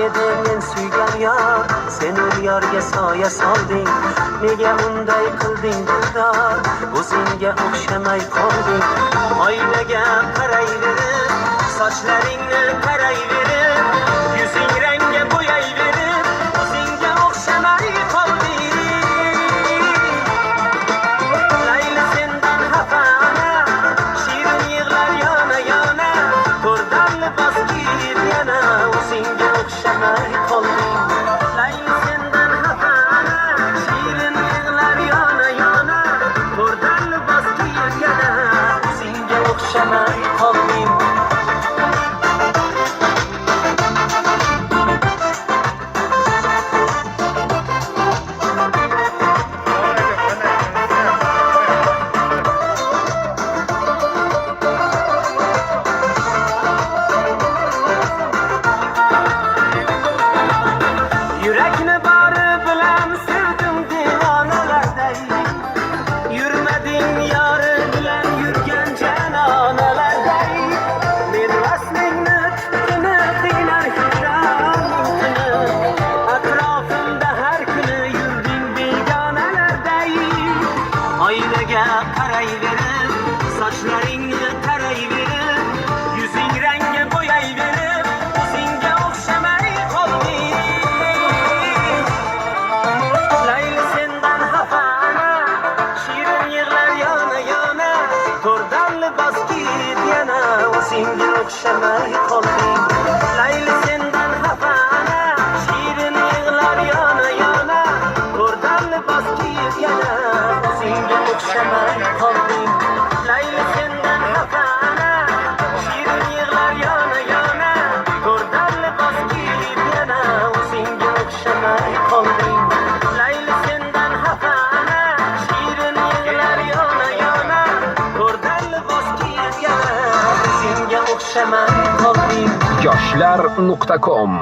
edi men suygan yor, sen ul yorga soya solding. Nega unday qilding dildor, o'zingga o'xshamay qolding. Oynaga qarayverib, sochlaringni qarayverib, yuzing rangga bo'yayverib, o'zingga o'xshamay qolding. Layli sendan xafana, shirin yig'lar yana yana, ko'rdan libos kiyib yana, o'zingga o'xshamay qolding. Layli sendan xafana, shirin yig'lar yana yana, ko'rdan libos kiyib yana, o'zingga o'xshamay qolding. Yurakni bari bilan sevdim devonalarday, yurmading yori bilan yurgan janonalarday. Men vaslingni tutini qiynar hijroning tuni, atrofimda har kuni yurding begonalarday. Oynaga qarayverib, sochlaringni tarayverib, yuzing rangga bo'yayverib, o'zingga o'xshamay qolding. Layli sendan xafana, shirin yig'lar yana yana, ko'rdan libos kiyib yana, o'zingga o'xshamay qolding. Layli sendan xafana, shirin yig'lar yana yana, ko'rdan libos kiyib yana, o'zingga o'xshamay qolding. Layli sendan xafana, shirin yig'lar yana yana, ko'rdan libos kiyib yana, o'zingga o'xshamay qolding. Layli sendan xafana, shirin yig'lar yana yana, ko'rdan libos kiyib yana, o'zingga o'xshamay qolding. yoshlar.com